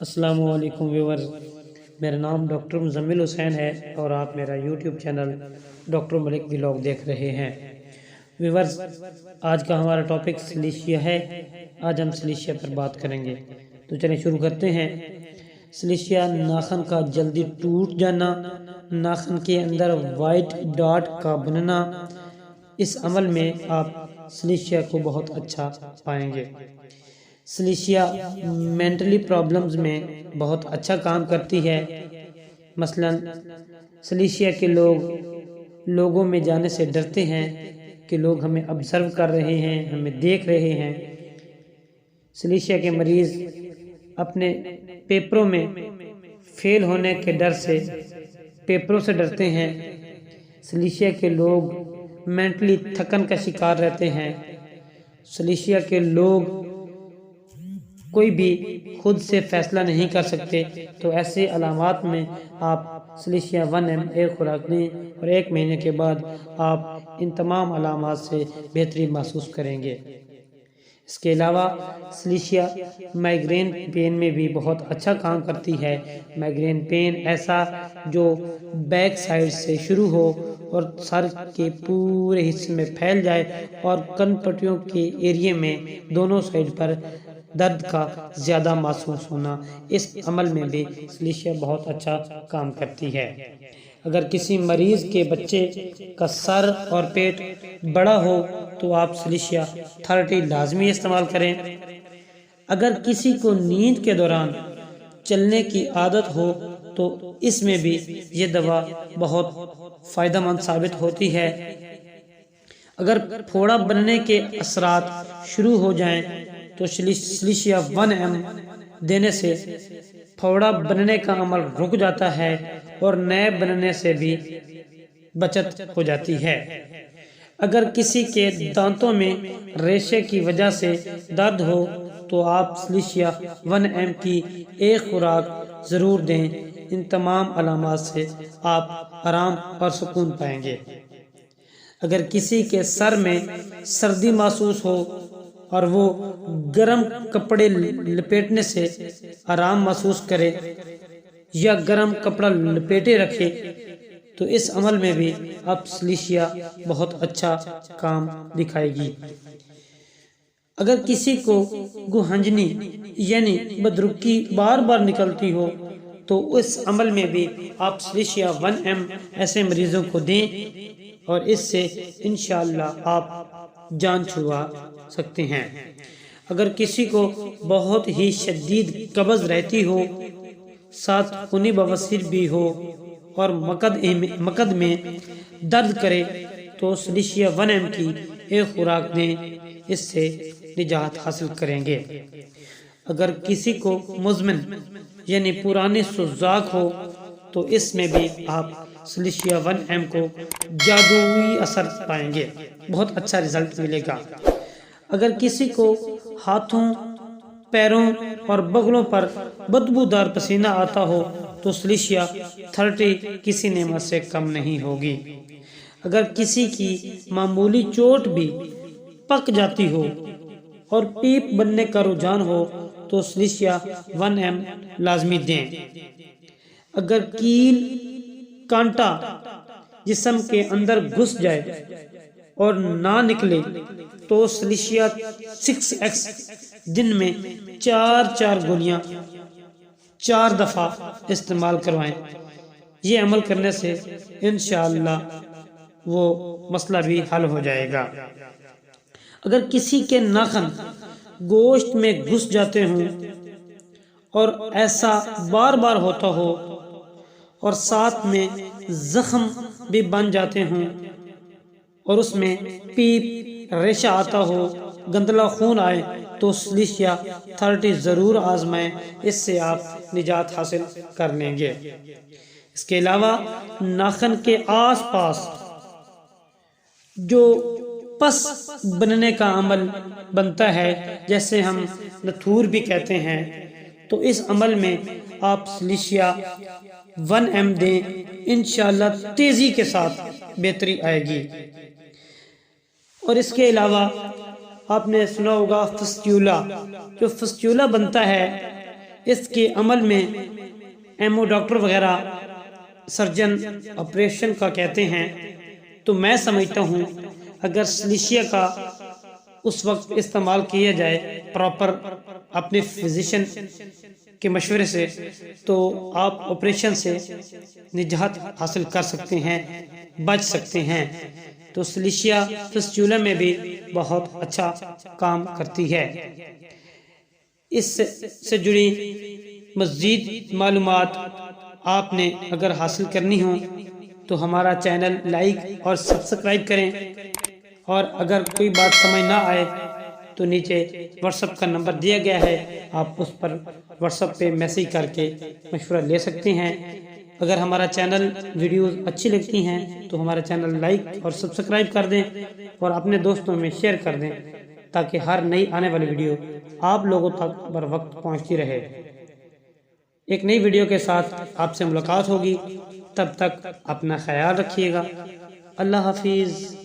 السلام علیکم ویورز، میرا نام ڈاکٹر مزمل حسین ہے اور آپ میرا یوٹیوب چینل ڈاکٹر ملک ولاگ دیکھ رہے ہیں۔ ویورز، آج کا ہمارا ٹاپک سلیشیا ہے۔ آج ہم سلیشیا پر بات کریں گے، تو چلیں شروع کرتے ہیں۔ سلیشیا ناخن کا جلدی ٹوٹ جانا، ناخن کے اندر وائٹ ڈاٹ کا بننا، اس عمل میں آپ سلیشیا کو بہت اچھا پائیں گے۔ سلیشیا مینٹلی پرابلمز میں بہت اچھا کام کرتی ہے۔ مثلا سلیشیا کے لوگوں میں جانے سے ڈرتے ہیں کہ لوگ ہمیں آبزرو کر رہے ہیں، ہمیں دیکھ رہے ہیں۔ سلیشیا کے مریض اپنے پیپروں میں فیل ہونے کے ڈر سے پیپروں سے ڈرتے ہیں۔ سلیشیا کے لوگ مینٹلی تھکن کا شکار رہتے ہیں۔ سلیشیا کے لوگ کوئی بھی خود سے فیصلہ نہیں کر سکتے، تو ایسے علامات میں آپ سلیشیا 1M ایک خوراک دیں اور 1 مہینے کے بعد آپ ان تمام علامات سے بہتری محسوس کریں گے۔ اس کے علاوہ سلیشیا مائیگرین پین میں بھی بہت اچھا کام کرتی ہے۔ مائیگرین پین ایسا جو بیک سائڈ سے شروع ہو اور سر کے پورے حصے میں پھیل جائے اور کن پٹیوں کے ایریے میں دونوں سائڈ پر درد کا زیادہ محسوس ہونا، اس عمل میں بھی سلیشیا بہت اچھا کام کرتی ہے۔ اگر کسی مریض کے بچے کا سر اور پیٹ بڑا ہو تو آپ سلیشیا 30 لازمی استعمال کریں۔ اگر کسی کو نیند کے دوران چلنے کی عادت ہو تو اس میں بھی یہ دوا بہت فائدہ مند ثابت ہوتی ہے۔ اگر پھوڑا بننے کے اثرات شروع ہو جائیں تو سلیشیا 1M دینے سے پھوڑا بننے کا عمل رک جاتا ہے اور نئے بننے سے بھی بچت ہو جاتی ہے۔ اگر کسی کے دانتوں میں ریشے کی وجہ سے درد ہو تو آپ سلیشیا 1M کی ایک خوراک ضرور دیں۔ ان تمام علامات سے آپ آرام اور سکون پائیں گے۔ اگر کسی کے سر میں سردی محسوس ہو اور وہ گرم کپڑے لپیٹنے سے آرام محسوس کرے یا گرم کپڑا لپیٹے رکھے تو اس عمل میں بھی اب سلیشیا بہت اچھا کام دکھائے گی۔ اگر کسی کو گوہنجنی یعنی بدرقی بار بار نکلتی ہو تو اس عمل میں بھی آپ سلیشیا 1M ایسے مریضوں کو دیں اور اس سے انشاءاللہ آپ جان چھڑوا سکتے ہیں۔ اگر کسی کو بہت ہی شدید قبض رہتی ہو، ساتھ خونی بواسیر بھی ہو اور مقد میں درد کرے تو سلیشیا 1M کی ایک خوراک دیں، اس سے نجات حاصل کریں گے۔ اگر کسی کو مزمن یعنی پرانی سوزاک ہو تو اس میں بھی آپ سلیشیا 1M کو جادوئی اثر پائیں گے، بہت اچھا رزلٹ ملے گا۔ اگر کسی کو ہاتھوں، پیروں اور بغلوں پر بدبودار پسینہ آتا ہو تو سلیشیا 30 کسی نعمت سے کم نہیں ہوگی۔ اگر کسی کی معمولی چوٹ بھی پک جاتی ہو اور پیپ بننے کا رجحان ہو تو سلیشیا 1M لازمی دیں۔ اگر کیل کانٹا جسم کے اندر گھس جائے اور نہ نکلے تو سلیشیا 6X دن میں 4 گولیاں 4 دفعہ استعمال کروائیں۔ یہ عمل کرنے سے انشاءاللہ وہ مسئلہ بھی حل ہو جائے گا۔ اگر کسی کے ناخن گوشت میں گھس جاتے ہوں اور ایسا بار بار ہوتا ہو اور ساتھ میں زخم بھی بن جاتے ہوں اور اس میں پیپ ریشہ آتا ہو، گندلا خون آئے تو سلیشیا 30 ضرور آزمائیں، اس سے آپ نجات حاصل کر لیں گے۔ اس کے علاوہ ناخن کے آس پاس جو پس بننے کا عمل بنتا ہے جیسے ہم نتھور بھی کہتے ہیں، تو اس عمل میں آپ سلیشیا 1M دیں، انشاءاللہ تیزی کے ساتھ بہتری آئے گی۔ اور اس کے علاوہ آپ نے سنا ہوگا فسٹیولا، جو فسٹیولا بنتا ہے اس کے عمل میں ایمو ڈاکٹر وغیرہ سرجن آپریشن کا کہتے ہیں، تو میں سمجھتا ہوں اگر سلیشیا کا اس وقت استعمال کیا جائے پراپر اپنے فزیشین کے مشورے سے، تو آپ آپریشن سے نجات حاصل کر سکتے ہیں، بچ سکتے ہیں۔ تو سلیشیا فسچولا میں بھی بہت اچھا کام کرتی ہے۔ اس سے جڑی مزید معلومات آپ نے اگر حاصل کرنی ہو تو ہمارا چینل لائک اور سبسکرائب کریں، اور اگر کوئی بات سمجھ نہ آئے تو نیچے واٹس ایپ کا نمبر دیا گیا ہے، آپ اس پر واٹس ایپ پہ میسیج کر کے مشورہ لے سکتے ہیں۔ اگر ہمارا چینل ویڈیوز اچھی لگتی ہیں تو ہمارا چینل لائک اور سبسکرائب کر دیں اور اپنے دوستوں میں شیئر کر دیں، تاکہ ہر نئی آنے والی ویڈیو آپ لوگوں تک بر وقت پہنچتی رہے۔ ایک نئی ویڈیو کے ساتھ آپ سے ملاقات ہوگی، تب تک اپنا خیال رکھیے گا۔ اللہ حافظ۔